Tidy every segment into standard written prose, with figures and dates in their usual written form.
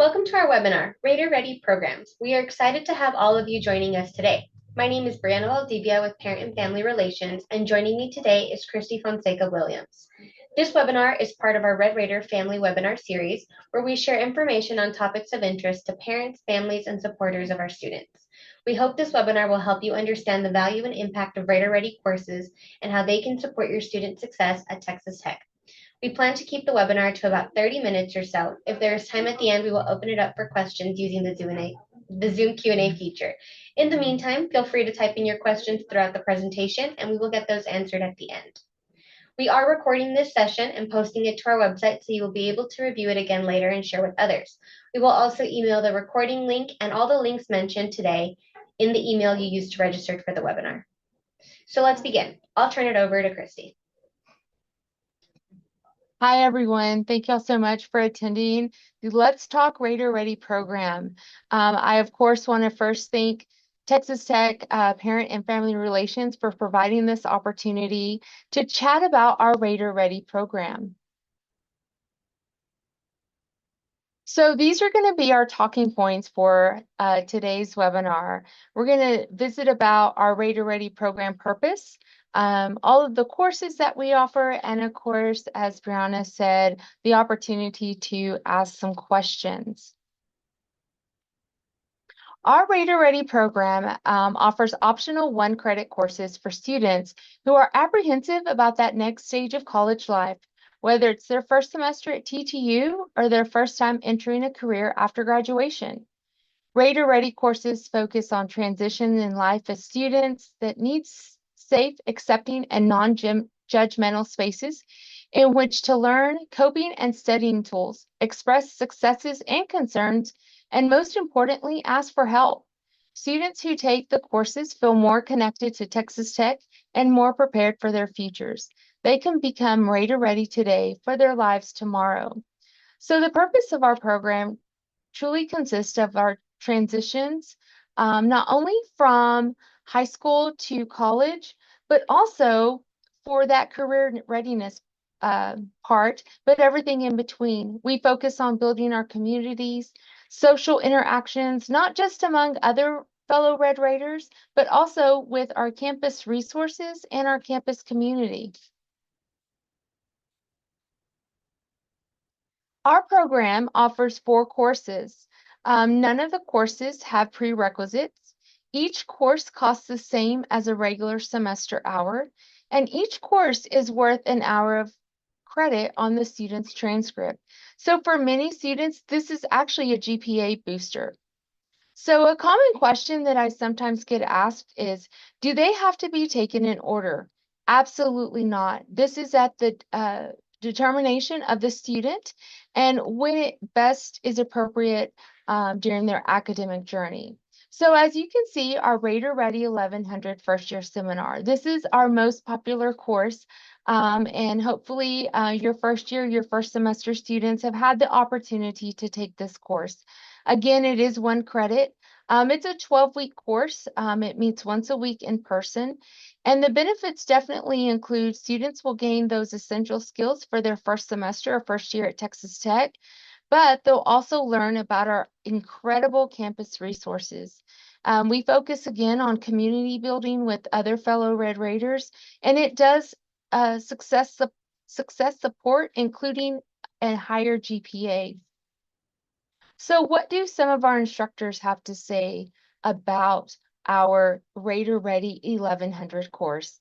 Welcome to our webinar, Rater Ready Programs. We are excited to have all of you joining us today. My name is Brianna Valdivia with Parent and Family Relations, and joining me today is Christy Fonseca Williams. This webinar is part of our Red Rater Family Webinar Series, where we share information on topics of interest to parents, families, and supporters of our students. We hope this webinar will help you understand the value and impact of Rater Ready courses and how they can support your student success at Texas Tech. We plan to keep the webinar to about 30 minutes or so. If there is time at the end, we will open it up for questions using the Zoom Q&A feature. In the meantime, feel free to type in your questions throughout the presentation, and we will get those answered at the end. We are recording this session and posting it to our website, so you will be able to review it again later and share with others. We will also email the recording link and all the links mentioned today in the email you used to register for the webinar. So let's begin. I'll turn it over to Christy. Hi, everyone. Thank y'all so much for attending the Let's Talk Rater Ready program. I, of course, want to first thank Texas Tech Parent and Family Relations for providing this opportunity to chat about our Rater Ready program. So these are going to be our talking points for today's webinar. We're going to visit about our Rater Ready program purpose, all of the courses that we offer, and of course, as Brianna said, the opportunity to ask some questions. Our Rater Ready program offers optional one-credit courses for students who are apprehensive about that next stage of college life, whether it's their first semester at TTU or their first time entering a career after graduation. Rater Ready courses focus on transition in life as students that need safe, accepting, and non-judgmental spaces in which to learn coping and studying tools, express successes and concerns, and most importantly, ask for help. Students who take the courses feel more connected to Texas Tech and more prepared for their futures. They can become Rater Ready today for their lives tomorrow. So the purpose of our program truly consists of our transitions, not only from high school to college, but also for that career readiness part, but everything in between. We focus on building our communities, social interactions, not just among other fellow Red Raiders, but also with our campus resources and our campus community. Our program offers 4 courses. None of the courses have prerequisites. Each course costs the same as a regular semester hour, and each course is worth an hour of credit on the student's transcript. So for many students, this is actually a GPA booster. So a common question that I sometimes get asked is, do they have to be taken in order? Absolutely not. This is at the determination of the student and when it best is appropriate during their academic journey. So as you can see, our Rater Ready 1100 first year seminar, this is our most popular course. And hopefully your first year, your first semester students have had the opportunity to take this course. Again, it is 1 credit. It's a 12-week course. It meets once a week in person. And the benefits definitely include students will gain those essential skills for their first semester or first year at Texas Tech, but they'll also learn about our incredible campus resources. We focus again on community building with other fellow Red Raiders, and it does success support, including a higher GPA. So what do some of our instructors have to say about our Rater Ready 1100 course?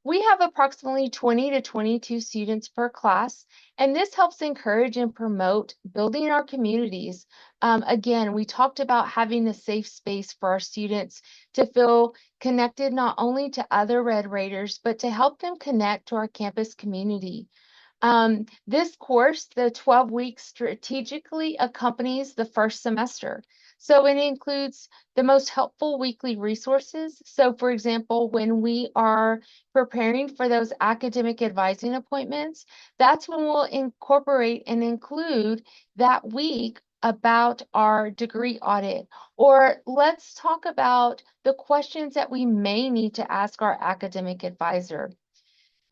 We have approximately 20 to 22 students per class, and this helps encourage and promote building our communities. Again, we talked about having a safe space for our students to feel connected not only to other Red Raiders, but to help them connect to our campus community. This course, the 12 weeks, strategically accompanies the first semester. So it includes the most helpful weekly resources. So for example, when we are preparing for those academic advising appointments, that's when we'll incorporate and include that week about our degree audit, or let's talk about the questions that we may need to ask our academic advisor.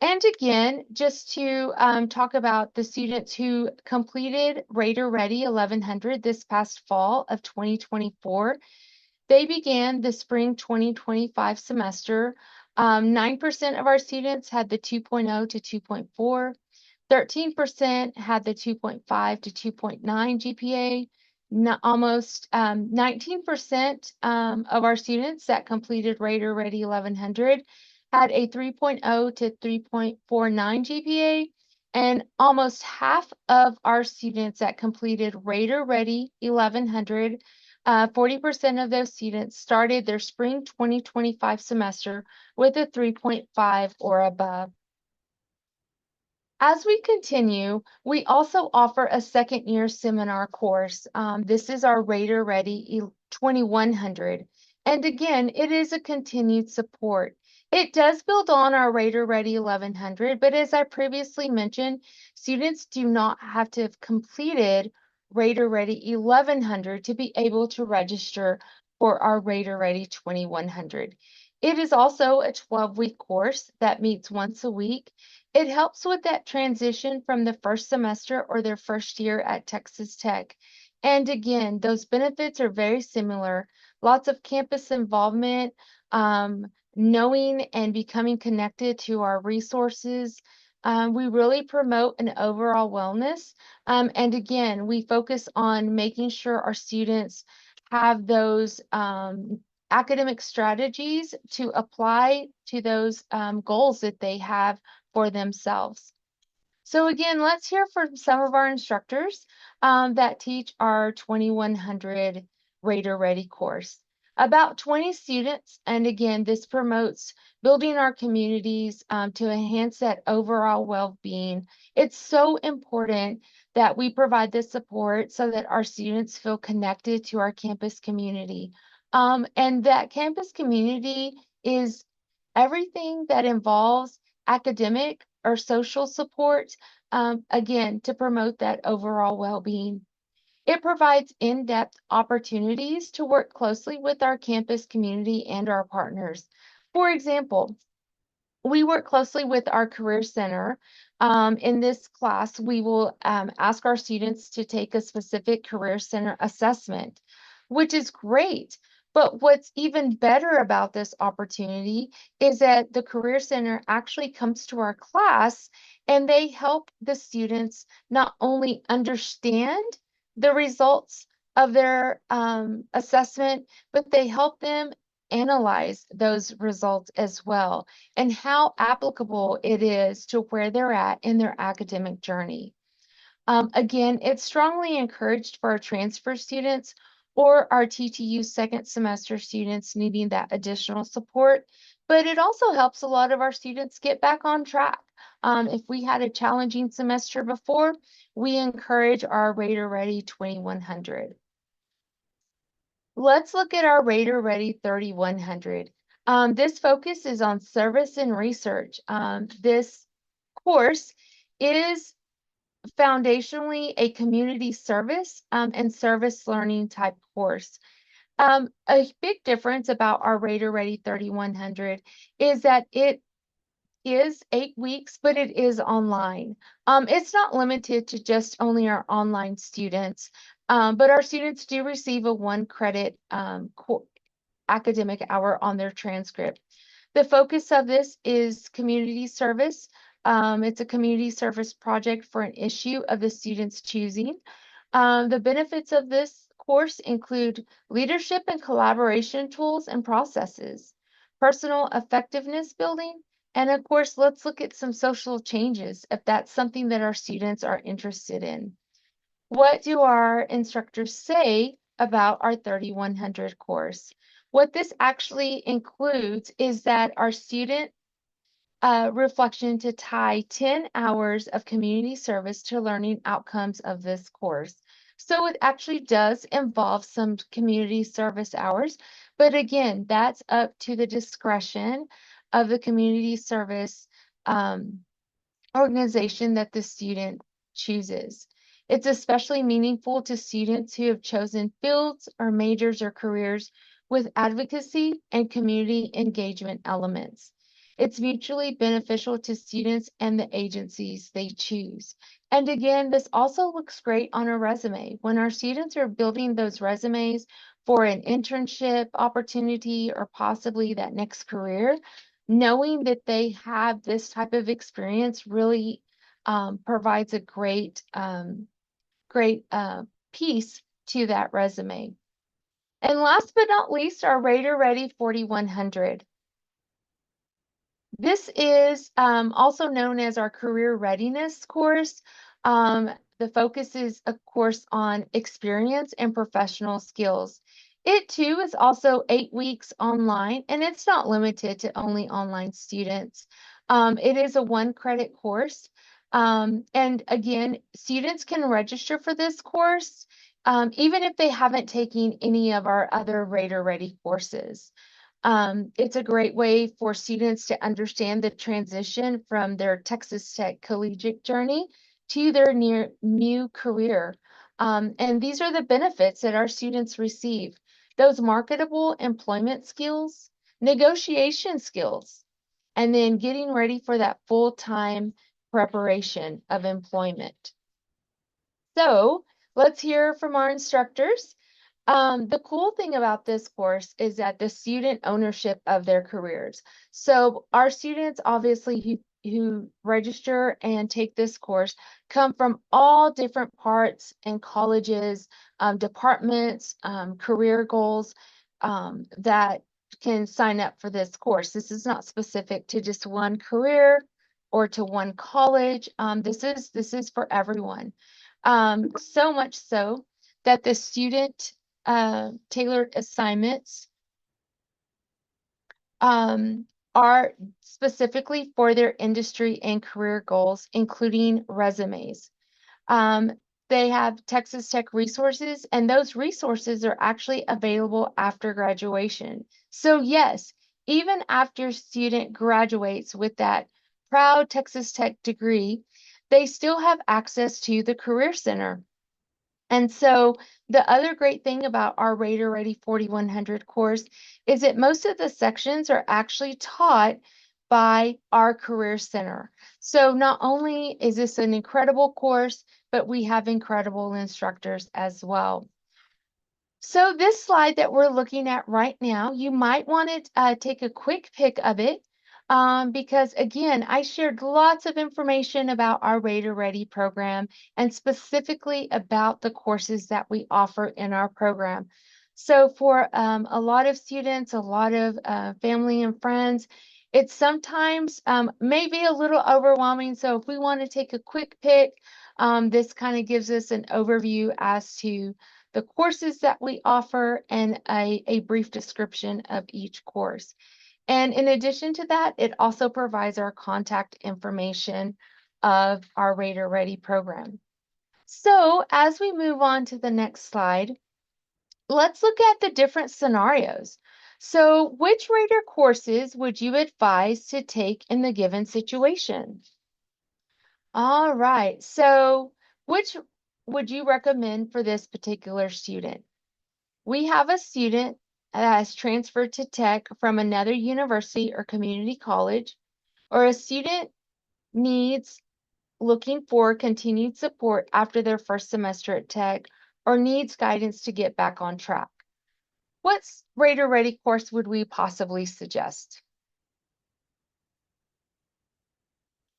And again, just to talk about the students who completed Rater Ready 1100 this past fall of 2024, they began the spring 2025 semester. 9% of our students had the 2.0 to 2.4. 13% had the 2.5 to 2.9 GPA. Almost 19% of our students that completed Rater Ready 1100 had a 3.0 to 3.49 GPA. And almost half of our students that completed Rater Ready 1100, 40% of those students started their spring 2025 semester with a 3.5 or above. As we continue, we also offer a second year seminar course. This is our Rater Ready 2100. And again, it is a continued support. It does build on our Rater Ready 1100, but as I previously mentioned, students do not have to have completed Rater Ready 1100 to be able to register for our Rater Ready 2100. It is also a 12-week course that meets once a week. It helps with that transition from the first semester or their first year at Texas Tech. And again, those benefits are very similar. Lots of campus involvement, knowing and becoming connected to our resources. We really promote an overall wellness. And again, we focus on making sure our students have those academic strategies to apply to those goals that they have for themselves. So again, let's hear from some of our instructors that teach our 2100 Rater Ready course. About 20 students, and again, this promotes building our communities to enhance that overall well-being. It's so important that we provide this support so that our students feel connected to our campus community. And that campus community is everything that involves academic or social support, again, to promote that overall well-being. It provides in-depth opportunities to work closely with our campus community and our partners. For example, we work closely with our Career Center. In this class, we will ask our students to take a specific Career Center assessment, which is great. But what's even better about this opportunity is that the Career Center actually comes to our class and they help the students not only understand the results of their assessment, but they help them analyze those results as well and how applicable it is to where they're at in their academic journey. Again, it's strongly encouraged for our transfer students or our TTU second semester students needing that additional support, but it also helps a lot of our students get back on track. If we had a challenging semester before, we encourage our Rater Ready 2100. Let's look at our Rater Ready 3100. This focus is on service and research. This course is foundationally a community service and service learning type course. A big difference about our Rater Ready 3100 is that it is 8 weeks, but it is online. It's not limited to just only our online students, but our students do receive a 1 credit academic hour on their transcript. The focus of this is community service. It's a community service project for an issue of the student's choosing. The benefits of this course include leadership and collaboration tools and processes, personal effectiveness building, and of course, let's look at some social changes if that's something that our students are interested in. What do our instructors say about our 3100 course? What this actually includes is that our student reflection to tie 10 hours of community service to learning outcomes of this course. So it actually does involve some community service hours, but again, that's up to the discretion of the community service organization that the student chooses. It's especially meaningful to students who have chosen fields or majors or careers with advocacy and community engagement elements. It's mutually beneficial to students and the agencies they choose. And again, this also looks great on a resume. When our students are building those resumes for an internship opportunity or possibly that next career, knowing that they have this type of experience really provides a great piece to that resume. And last but not least, our Rater Ready 4100. This is also known as our career readiness course. Um, the focus is, of course, on experience and professional skills. It too is also 8 weeks online, and it's not limited to only online students. It is a 1 credit course. And again, students can register for this course even if they haven't taken any of our other Rater Ready courses. It's a great way for students to understand the transition from their Texas Tech collegiate journey to their new career. And these are the benefits that our students receive. Those marketable employment skills, negotiation skills, and then getting ready for that full-time preparation of employment. So let's hear from our instructors. The cool thing about this course is that the student ownership of their careers. So our students obviously who register and take this course come from all different parts and colleges, departments, career goals that can sign up for this course. This is not specific to just one career or to one college. This is for everyone. So much so that the student tailored assignments um, are specifically for their industry and career goals, including resumes. Um, they have Texas Tech resources, and those resources are actually available after graduation. So yes, even after a student graduates with that proud Texas Tech degree, they still have access to the Career Center. And so the other great thing about our Rater Ready 4100 course is that most of the sections are actually taught by our Career Center. So not only is this an incredible course, but we have incredible instructors as well. So this slide that we're looking at right now, you might want to take a quick pic of it because again, I shared lots of information about our Rater Ready program and specifically about the courses that we offer in our program. So for a lot of students, a lot of family and friends, it's sometimes maybe a little overwhelming. So if we want to take a quick pic, this kind of gives us an overview as to the courses that we offer, and a brief description of each course. And in addition to that, it also provides our contact information of our Rater Ready program. So as we move on to the next slide, let's look at the different scenarios. So which Rater courses would you advise to take in the given situation? All right, so which would you recommend for this particular student? We have a student that has transferred to tech from another university or community college, or a student needs looking for continued support after their first semester at tech, or needs guidance to get back on track. What Rater Ready course would we possibly suggest?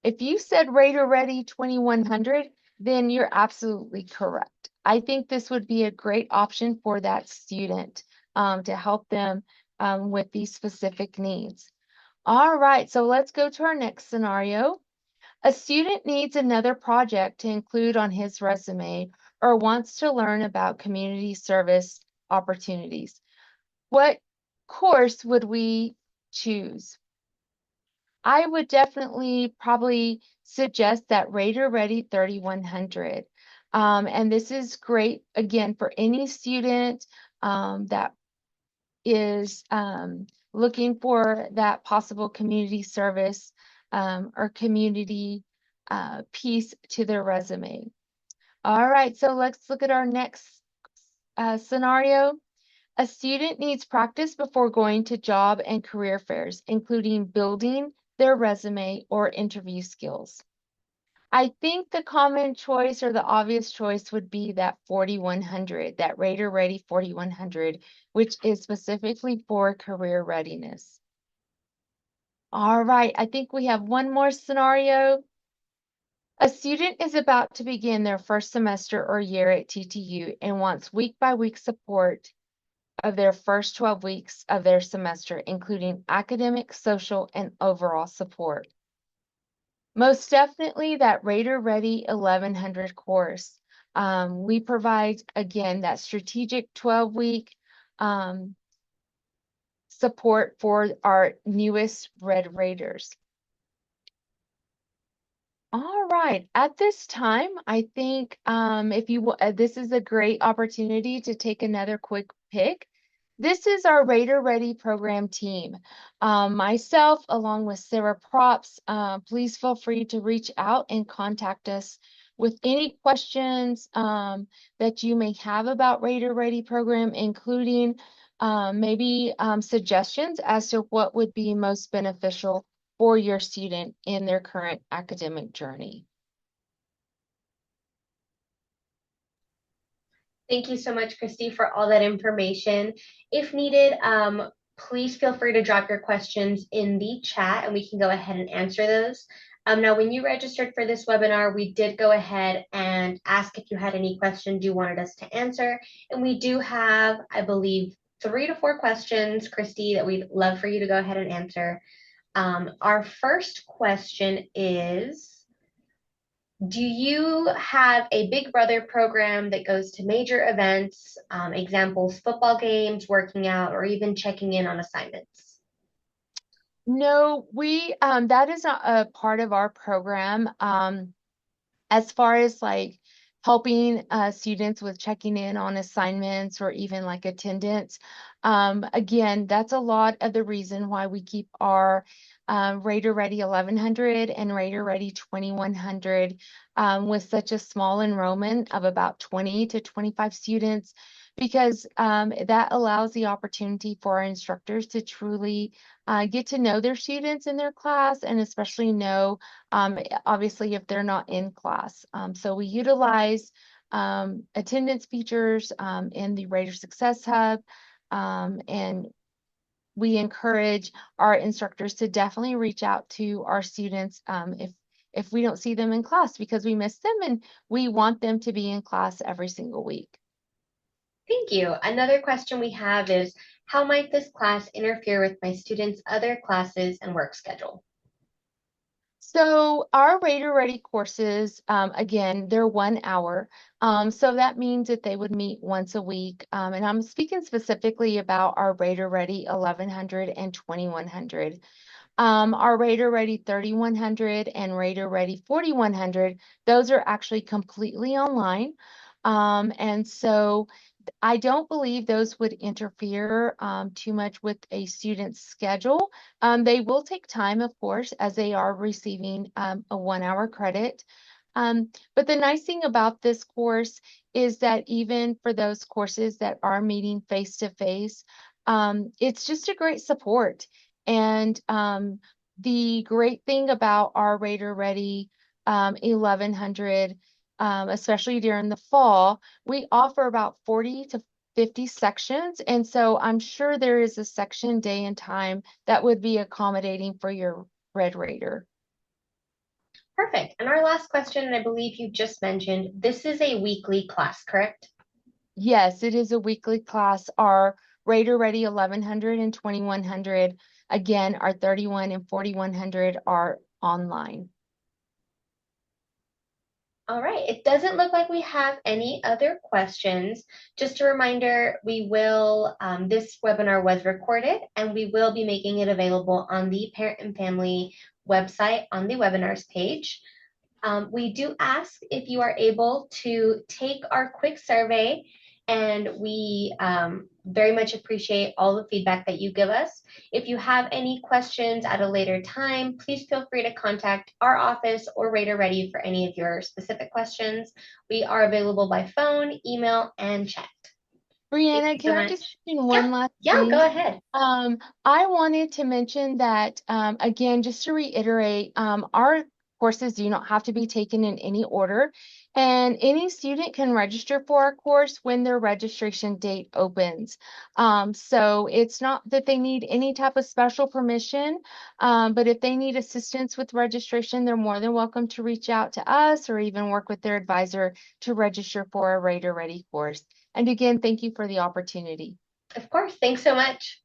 If you said Rater Ready 2100, then you're absolutely correct. I think this would be a great option for that student to help them with these specific needs. All right, so let's go to our next scenario. A student needs another project to include on his resume or wants to learn about community service opportunities. What course would we choose? I would definitely probably suggest that Rater Ready 3100. And this is great, again, for any student that is looking for that possible community service or community piece to their resume. All right, so let's look at our next scenario. A student needs practice before going to job and career fairs, including building their resume, or interview skills. I think the common choice or the obvious choice would be that 4100, that Rater Ready 4100, which is specifically for career readiness. All right, I think we have one more scenario. A student is about to begin their first semester or year at TTU and wants week-by-week support of their first 12 weeks of their semester, including academic, social, and overall support. Most definitely that Rater Ready 1100 course. We provide, again, that strategic 12-week support for our newest Red Raiders. All right. At this time, I think if you this is a great opportunity to take another quick pick. This is our Raider Ready program team. Myself, along with Sarah Props, please feel free to reach out and contact us with any questions that you may have about Raider Ready program, including maybe suggestions as to what would be most beneficial for your student in their current academic journey. Thank you so much, Christy, for all that information. If needed, please feel free to drop your questions in the chat and we can go ahead and answer those. Now, when you registered for this webinar, we did go ahead and ask if you had any questions you wanted us to answer. And we do have, I believe, 3 to 4 questions, Christy, that we'd love for you to go ahead and answer. Our first question is, do you have a Big Brother program that goes to major events, examples, football games, working out, or even checking in on assignments? No, that is not a part of our program. As far as like helping students with checking in on assignments or even like attendance, again, that's a lot of the reason why we keep our Rater Ready 1100 and Rater Ready 2100 with such a small enrollment of about 20 to 25 students, because that allows the opportunity for our instructors to truly get to know their students in their class, and especially know obviously if they're not in class. So we utilize attendance features in the Rater Success Hub, and we encourage our instructors to definitely reach out to our students if we don't see them in class, because we miss them and we want them to be in class every single week. Thank you. Another question we have is, how might this class interfere with my students' other classes and work schedule? So our Rater Ready courses, again, they're 1 hour. So that means that they would meet once a week. And I'm speaking specifically about our Rater Ready 1100 and 2100. Our Rater Ready 3100 and Rater Ready 4100, those are actually completely online. And so I don't believe those would interfere too much with a student's schedule. They will take time, of course, as they are receiving a 1 hour credit. But the nice thing about this course is that even for those courses that are meeting face to face, it's just a great support. And the great thing about our Rater Ready 1100, especially during the fall, we offer about 40 to 50 sections. And so I'm sure there is a section day and time that would be accommodating for your Red Raider. Perfect. And our last question, and I believe you just mentioned, this is a weekly class, correct? Yes, it is a weekly class. Our Raider Ready 1100 and 2100, again, our 31 and 4100 are online. All right, it doesn't look like we have any other questions. Just a reminder, this webinar was recorded and we will be making it available on the Parent and Family website on the webinars page. We do ask if you are able to take our quick survey, and we very much appreciate all the feedback that you give us. If you have any questions at a later time, please feel free to contact our office or Rater Ready for any of your specific questions. We are available by phone, email, and chat. Thank Brianna, you so can I just much. mention Yeah, one last yeah, go thing? ahead. I wanted to mention that, again, just to reiterate, our courses do not have to be taken in any order, and any student can register for our course when their registration date opens. So it's not that they need any type of special permission, but if they need assistance with registration, they're more than welcome to reach out to us or even work with their advisor to register for a Raider Ready course. And again, thank you for the opportunity. Of course. Thanks so much.